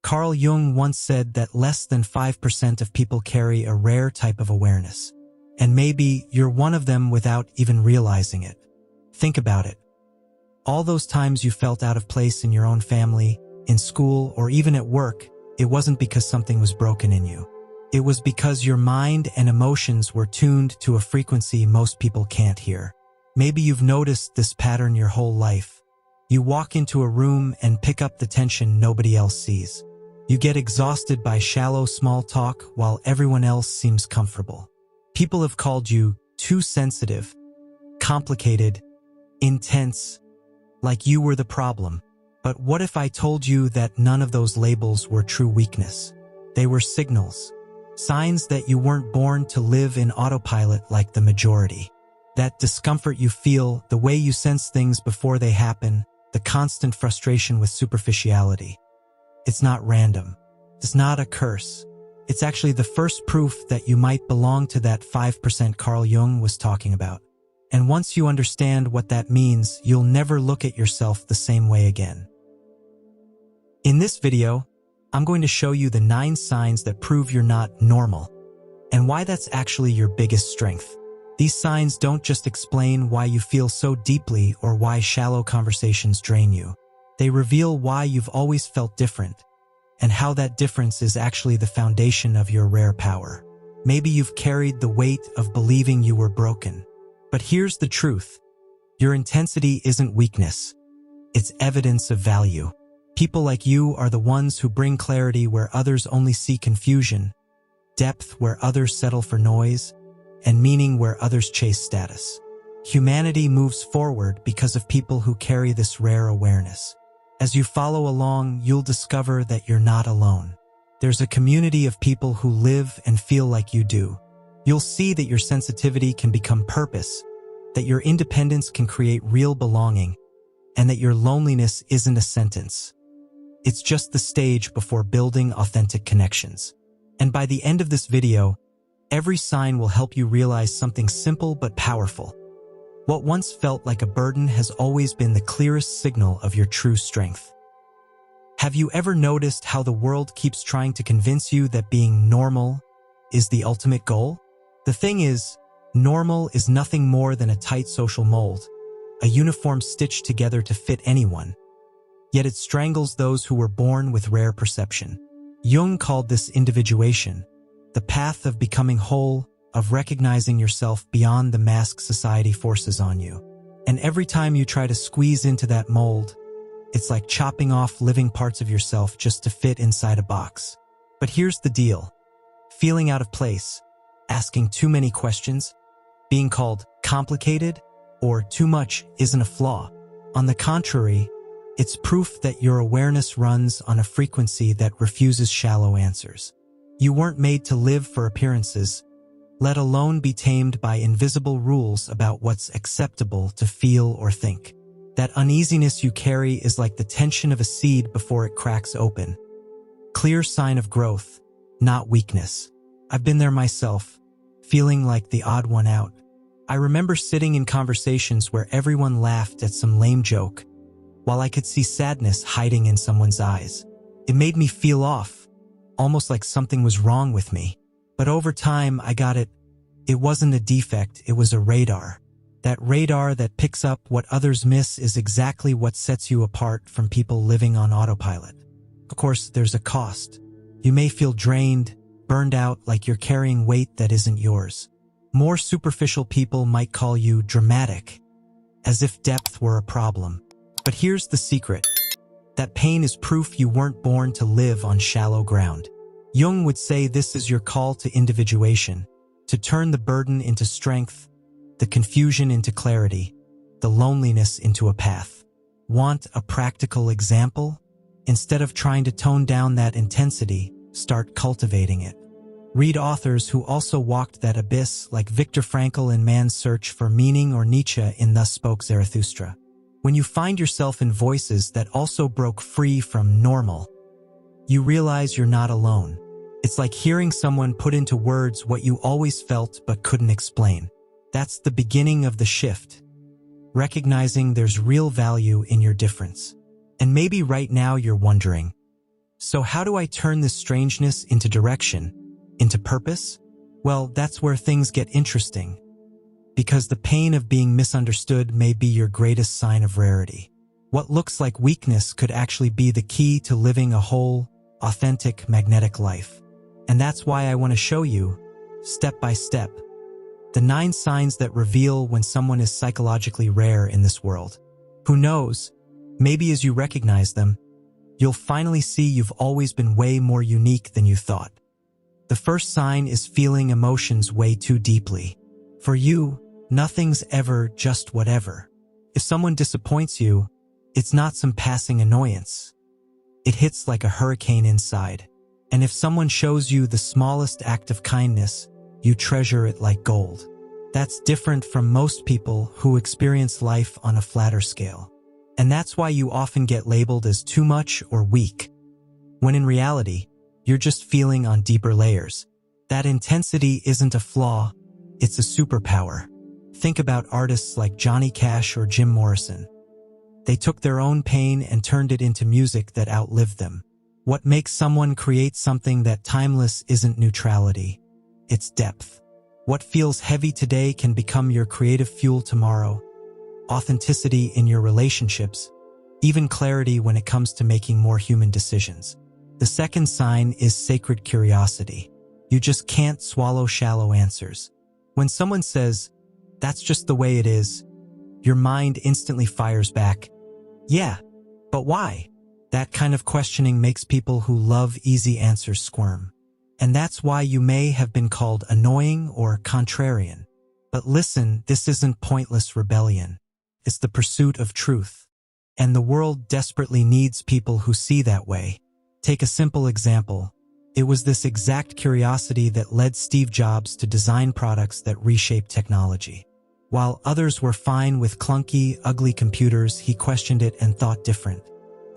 Carl Jung once said that less than 5% of people carry a rare type of awareness. And maybe you're one of them without even realizing it. Think about it. All those times you felt out of place in your own family, in school, or even at work, it wasn't because something was broken in you. It was because your mind and emotions were tuned to a frequency most people can't hear. Maybe you've noticed this pattern your whole life. You walk into a room and pick up the tension nobody else sees. You get exhausted by shallow small talk while everyone else seems comfortable. People have called you too sensitive, complicated, intense, like you were the problem. But what if I told you that none of those labels were true weakness? They were signals, signs that you weren't born to live in autopilot like the majority. That discomfort you feel, the way you sense things before they happen, the constant frustration with superficiality. It's not random. It's not a curse. It's actually the first proof that you might belong to that 5% Carl Jung was talking about. And once you understand what that means, you'll never look at yourself the same way again. In this video, I'm going to show you the 9 signs that prove you're not normal, and why that's actually your biggest strength. These signs don't just explain why you feel so deeply or why shallow conversations drain you. They reveal why you've always felt different, and how that difference is actually the foundation of your rare power. Maybe you've carried the weight of believing you were broken. But here's the truth. Your intensity isn't weakness. It's evidence of value. People like you are the ones who bring clarity where others only see confusion, depth where others settle for noise, and meaning where others chase status. Humanity moves forward because of people who carry this rare awareness. As you follow along, you'll discover that you're not alone. There's a community of people who live and feel like you do. You'll see that your sensitivity can become purpose, that your independence can create real belonging, and that your loneliness isn't a sentence. It's just the stage before building authentic connections. And by the end of this video, every sign will help you realize something simple but powerful. What once felt like a burden has always been the clearest signal of your true strength. Have you ever noticed how the world keeps trying to convince you that being normal is the ultimate goal? The thing is, normal is nothing more than a tight social mold, a uniform stitched together to fit anyone. Yet it strangles those who were born with rare perception. Jung called this individuation, the path of becoming whole, of recognizing yourself beyond the mask society forces on you. And every time you try to squeeze into that mold, it's like chopping off living parts of yourself just to fit inside a box. But here's the deal. Feeling out of place, asking too many questions, being called complicated or too much isn't a flaw. On the contrary, it's proof that your awareness runs on a frequency that refuses shallow answers. You weren't made to live for appearances, let alone be tamed by invisible rules about what's acceptable to feel or think. That uneasiness you carry is like the tension of a seed before it cracks open. Clear sign of growth, not weakness. I've been there myself, feeling like the odd one out. I remember sitting in conversations where everyone laughed at some lame joke, while I could see sadness hiding in someone's eyes. It made me feel off, almost like something was wrong with me. But over time, I got it. It wasn't a defect, it was a radar. That radar that picks up what others miss is exactly what sets you apart from people living on autopilot. Of course, there's a cost. You may feel drained, burned out, like you're carrying weight that isn't yours. More superficial people might call you dramatic, as if depth were a problem. But here's the secret. That pain is proof you weren't born to live on shallow ground. Jung would say this is your call to individuation, to turn the burden into strength, the confusion into clarity, the loneliness into a path. Want a practical example? Instead of trying to tone down that intensity, start cultivating it. Read authors who also walked that abyss, like Viktor Frankl in Man's Search for Meaning or Nietzsche in Thus Spoke Zarathustra. When you find yourself in voices that also broke free from normal, you realize you're not alone. It's like hearing someone put into words what you always felt but couldn't explain. That's the beginning of the shift. Recognizing there's real value in your difference. And maybe right now you're wondering, So how do I turn this strangeness into direction, into purpose? Well, that's where things get interesting. Because the pain of being misunderstood may be your greatest sign of rarity. What looks like weakness could actually be the key to living a whole, authentic, magnetic life. And that's why I want to show you, step by step, the 9 signs that reveal when someone is psychologically rare in this world. Who knows, maybe as you recognize them, you'll finally see you've always been way more unique than you thought. The first sign is feeling emotions way too deeply. For you, nothing's ever just whatever. If someone disappoints you, it's not some passing annoyance. It hits like a hurricane inside. And if someone shows you the smallest act of kindness, you treasure it like gold. That's different from most people who experience life on a flatter scale. And that's why you often get labeled as too much or weak, when in reality, you're just feeling on deeper layers. That intensity isn't a flaw, it's a superpower. Think about artists like Johnny Cash or Jim Morrison. They took their own pain and turned it into music that outlived them. What makes someone create something that timeless isn't neutrality, it's depth. What feels heavy today can become your creative fuel tomorrow. Authenticity in your relationships, even clarity when it comes to making more human decisions. The second sign is sacred curiosity. You just can't swallow shallow answers. When someone says, "That's just the way it is," your mind instantly fires back, "Yeah, but why?" That kind of questioning makes people who love easy answers squirm. And that's why you may have been called annoying or contrarian. But listen, this isn't pointless rebellion. It's the pursuit of truth. And the world desperately needs people who see that way. Take a simple example. It was this exact curiosity that led Steve Jobs to design products that reshaped technology. While others were fine with clunky, ugly computers, he questioned it and thought different.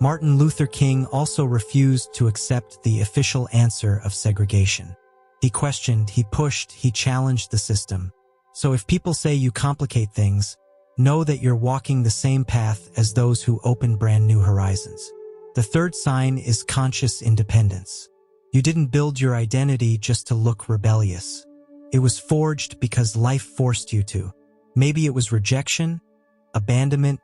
Martin Luther King also refused to accept the official answer of segregation. He questioned, he pushed, he challenged the system. So if people say you complicate things, know that you're walking the same path as those who open brand new horizons. The third sign is conscious independence. You didn't build your identity just to look rebellious. It was forged because life forced you to. Maybe it was rejection, abandonment,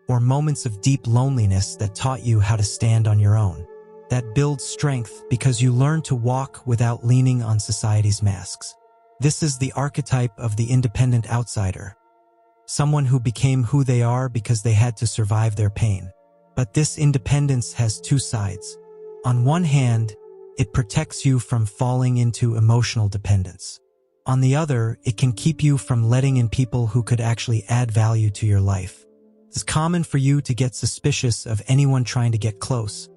or moments of deep loneliness that taught you how to stand on your own. That builds strength because you learn to walk without leaning on society's masks. This is the archetype of the independent outsider. Someone who became who they are because they had to survive their pain. But this independence has two sides. On one hand, it protects you from falling into emotional dependence. On the other, it can keep you from letting in people who could actually add value to your life. It's common for you to get suspicious of anyone trying to get close,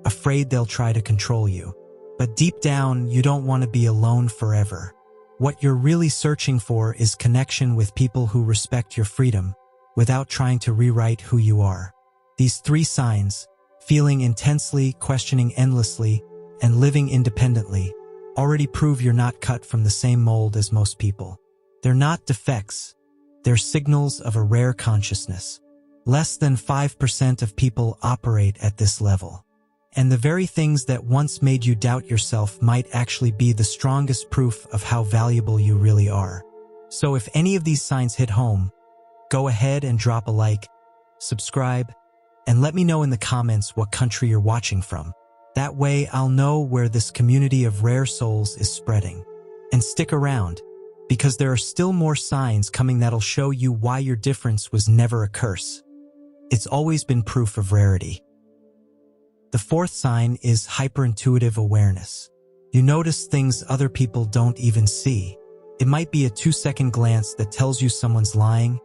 afraid they'll try to control you. But deep down, you don't want to be alone forever. What you're really searching for is connection with people who respect your freedom, without trying to rewrite who you are. These 3 signs, feeling intensely, questioning endlessly, and living independently, already prove you're not cut from the same mold as most people. They're not defects, they're signals of a rare consciousness. Less than 5% of people operate at this level. And the very things that once made you doubt yourself might actually be the strongest proof of how valuable you really are. So if any of these signs hit home, go ahead and drop a like, subscribe, and let me know in the comments what country you're watching from. That way I'll know where this community of rare souls is spreading. And stick around, because there are still more signs coming that'll show you why your difference was never a curse. It's always been proof of rarity. The 4th sign is hyperintuitive awareness. You notice things other people don't even see. It might be a 2-second glance that tells you someone's lying,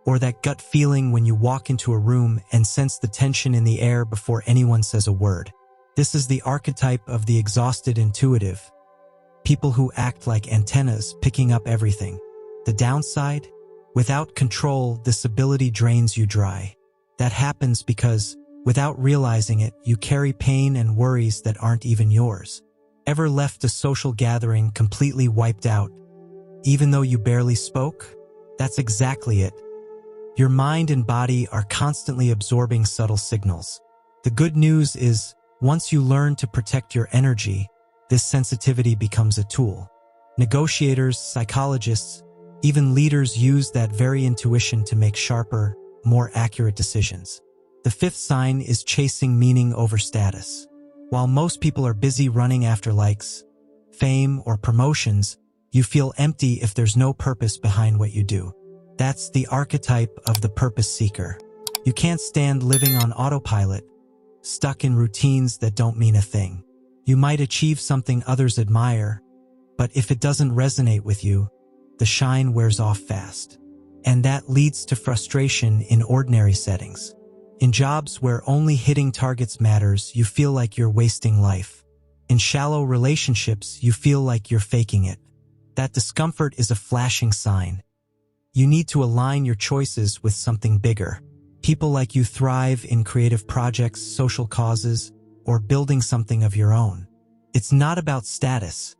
or that gut feeling when you walk into a room and sense the tension in the air before anyone says a word. This is the archetype of the exhausted intuitive. People who act like antennas, picking up everything. The downside? Without control, this ability drains you dry. That happens because, without realizing it, you carry pain and worries that aren't even yours. Ever left a social gathering completely wiped out, even though you barely spoke? That's exactly it. Your mind and body are constantly absorbing subtle signals. The good news is, Once you learn to protect your energy, this sensitivity becomes a tool. Negotiators, psychologists, even leaders use that very intuition to make sharper, more accurate decisions. The fifth sign is chasing meaning over status. While most people are busy running after likes, fame, or promotions, you feel empty if there's no purpose behind what you do. That's the archetype of the purpose seeker. You can't stand living on autopilot, stuck in routines that don't mean a thing. You might achieve something others admire, but if it doesn't resonate with you, the shine wears off fast. And that leads to frustration in ordinary settings. In jobs where only hitting targets matters, you feel like you're wasting life. In shallow relationships, you feel like you're faking it. That discomfort is a flashing sign. You need to align your choices with something bigger. People like you thrive in creative projects, social causes, or building something of your own. It's not about status.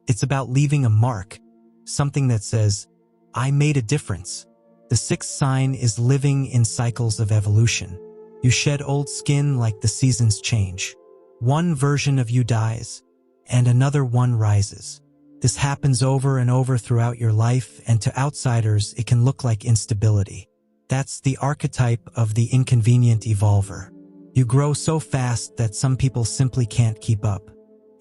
It's about leaving a mark, something that says, I made a difference. The sixth sign is living in cycles of evolution. You shed old skin like the seasons change. One version of you dies, and another one rises. This happens over and over throughout your life, and to outsiders, it can look like instability. That's the archetype of the inconvenient evolver. You grow so fast that some people simply can't keep up.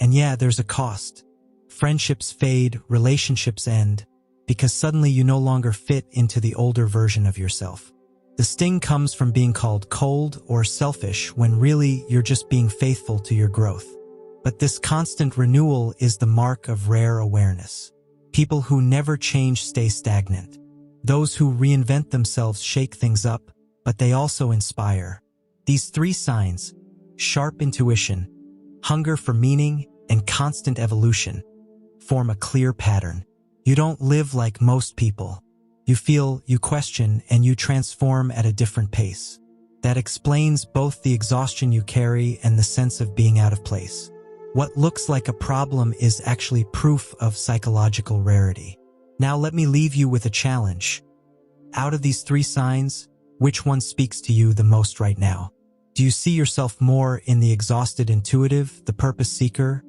And yeah, there's a cost. Friendships fade, relationships end, because suddenly you no longer fit into the older version of yourself. The sting comes from being called cold or selfish when really you're just being faithful to your growth. But this constant renewal is the mark of rare awareness. People who never change stay stagnant. Those who reinvent themselves shake things up, but they also inspire. These three signs, sharp intuition, hunger for meaning, and constant evolution, form a clear pattern. You don't live like most people. You feel, you question, and you transform at a different pace. That explains both the exhaustion you carry and the sense of being out of place. What looks like a problem is actually proof of psychological rarity. Now let me leave you with a challenge. Out of these three signs, which one speaks to you the most right now? Do you see yourself more in the exhausted intuitive, the purpose seeker,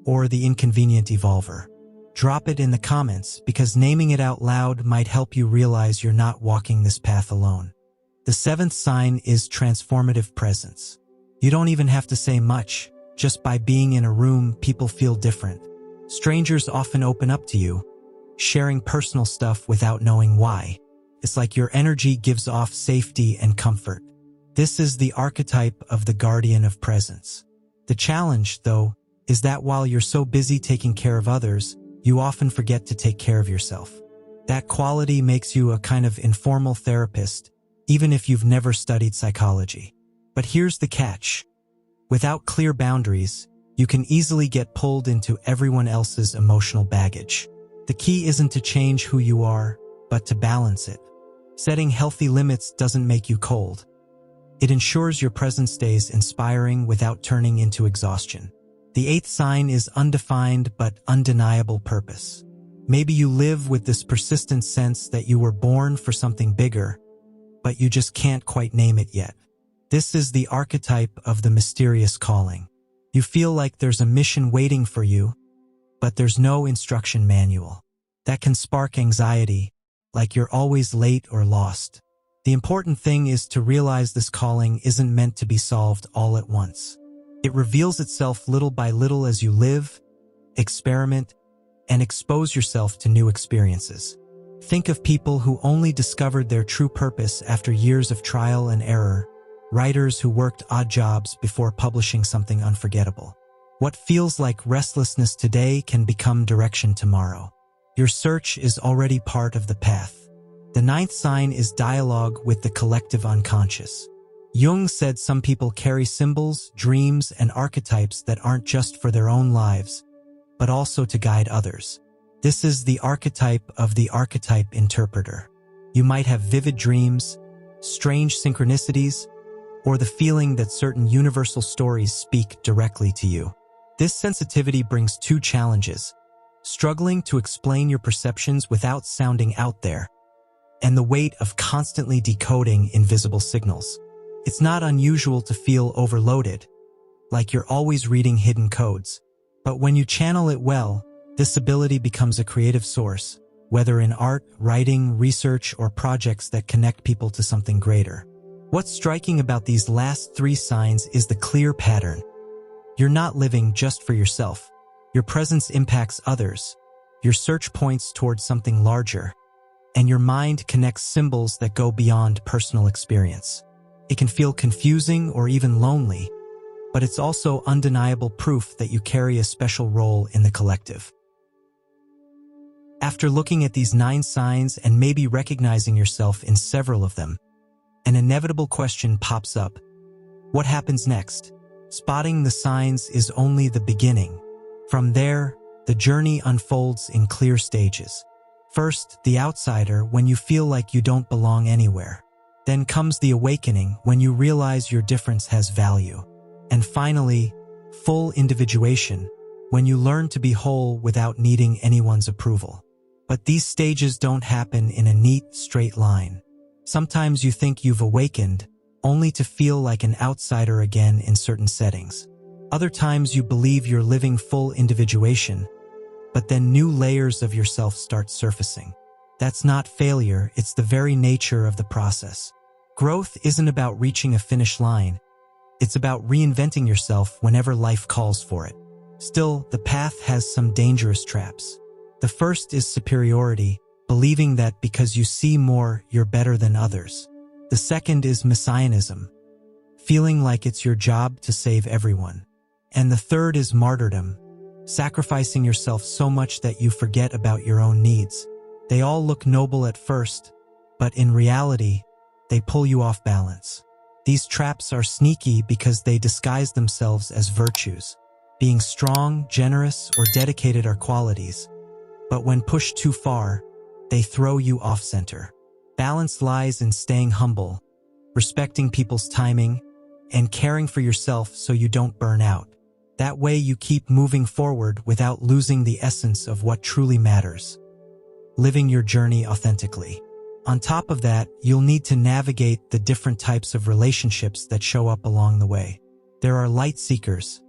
or the inconvenient evolver? Drop it in the comments, because naming it out loud might help you realize you're not walking this path alone. The seventh sign is transformative presence. You don't even have to say much. Just by being in a room, people feel different. Strangers often open up to you, sharing personal stuff without knowing why. It's like your energy gives off safety and comfort. This is the archetype of the guardian of presence. The challenge, though, is that while you're so busy taking care of others, you often forget to take care of yourself. That quality makes you a kind of informal therapist, even if you've never studied psychology. But here's the catch. Without clear boundaries, you can easily get pulled into everyone else's emotional baggage. The key isn't to change who you are, but to balance it. Setting healthy limits doesn't make you cold. It ensures your presence stays inspiring without turning into exhaustion. The eighth sign is undefined but undeniable purpose. Maybe you live with this persistent sense that you were born for something bigger, but you just can't quite name it yet. This is the archetype of the mysterious calling. You feel like there's a mission waiting for you, but there's no instruction manual. That can spark anxiety, like you're always late or lost. The important thing is to realize this calling isn't meant to be solved all at once. It reveals itself little by little as you live, experiment, and expose yourself to new experiences. Think of people who only discovered their true purpose after years of trial and error, writers who worked odd jobs before publishing something unforgettable. What feels like restlessness today can become direction tomorrow. Your search is already part of the path. The ninth sign is dialogue with the collective unconscious. Jung said some people carry symbols, dreams, and archetypes that aren't just for their own lives, but also to guide others. This is the archetype of the archetype interpreter. You might have vivid dreams, strange synchronicities, or the feeling that certain universal stories speak directly to you. This sensitivity brings two challenges: struggling to explain your perceptions without sounding out there, and the weight of constantly decoding invisible signals. It's not unusual to feel overloaded, like you're always reading hidden codes. But when you channel it well, this ability becomes a creative source, whether in art, writing, research, or projects that connect people to something greater. What's striking about these last 3 signs is the clear pattern. You're not living just for yourself. Your presence impacts others. Your search points towards something larger, and your mind connects symbols that go beyond personal experience. It can feel confusing or even lonely, but it's also undeniable proof that you carry a special role in the collective. After looking at these 9 signs and maybe recognizing yourself in several of them, an inevitable question pops up. What happens next? Spotting the signs is only the beginning. From there, the journey unfolds in clear stages. First, the outsider, when you feel like you don't belong anywhere. Then comes the awakening, when you realize your difference has value. And finally, full individuation, when you learn to be whole without needing anyone's approval. But these stages don't happen in a neat, straight line. Sometimes you think you've awakened, only to feel like an outsider again in certain settings. Other times you believe you're living full individuation, but then new layers of yourself start surfacing. That's not failure, it's the very nature of the process. Growth isn't about reaching a finish line. It's about reinventing yourself whenever life calls for it. Still, the path has some dangerous traps. The first is superiority, believing that because you see more, you're better than others. The second is messianism, feeling like it's your job to save everyone. And the third is martyrdom, sacrificing yourself so much that you forget about your own needs. They all look noble at first, but in reality, they pull you off balance. These traps are sneaky because they disguise themselves as virtues. Being strong, generous, or dedicated are qualities, but when pushed too far, they throw you off center. Balance lies in staying humble, respecting people's timing, and caring for yourself so you don't burn out. That way you keep moving forward without losing the essence of what truly matters. Living your journey authentically. On top of that, you'll need to navigate the different types of relationships that show up along the way. There are light seekers,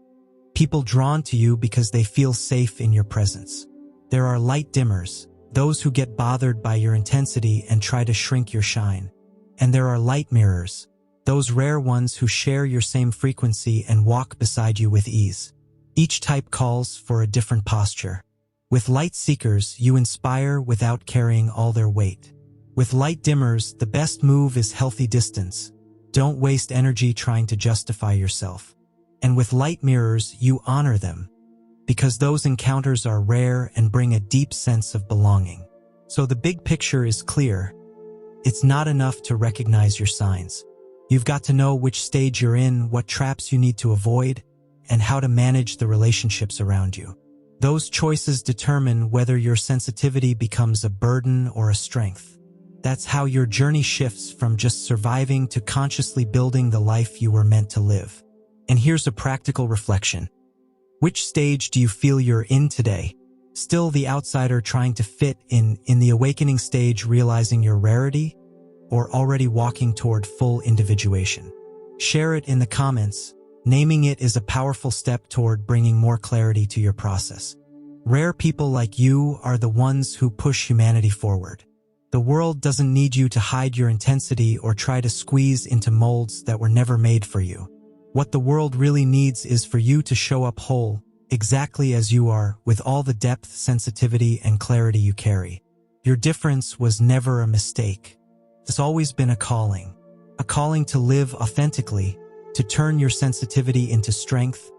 people drawn to you because they feel safe in your presence. There are light dimmers, those who get bothered by your intensity and try to shrink your shine. And there are light mirrors, those rare ones who share your same frequency and walk beside you with ease. Each type calls for a different posture. With light seekers, you inspire without carrying all their weight. With light dimmers, the best move is healthy distance. Don't waste energy trying to justify yourself. And with light mirrors, you honor them, because those encounters are rare and bring a deep sense of belonging. So the big picture is clear. It's not enough to recognize your signs. You've got to know which stage you're in, what traps you need to avoid, and how to manage the relationships around you. Those choices determine whether your sensitivity becomes a burden or a strength. That's how your journey shifts from just surviving to consciously building the life you were meant to live. And here's a practical reflection. Which stage do you feel you're in today? Still the outsider trying to fit in the awakening stage, realizing your rarity, or already walking toward full individuation? Share it in the comments. Naming it is a powerful step toward bringing more clarity to your process. Rare people like you are the ones who push humanity forward. The world doesn't need you to hide your intensity or try to squeeze into molds that were never made for you. What the world really needs is for you to show up whole, exactly as you are, with all the depth, sensitivity, and clarity you carry. Your difference was never a mistake. It's always been a calling to live authentically, to turn your sensitivity into strength,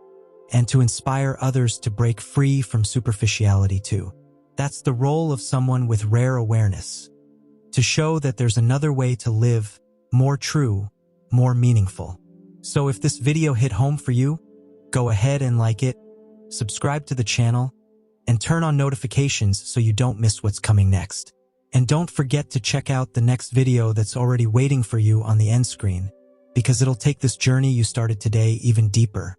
and to inspire others to break free from superficiality too. That's the role of someone with rare awareness, to show that there's another way to live, more true, more meaningful. So if this video hit home for you, go ahead and like it, subscribe to the channel, and turn on notifications so you don't miss what's coming next. And don't forget to check out the next video that's already waiting for you on the end screen, because it'll take this journey you started today even deeper.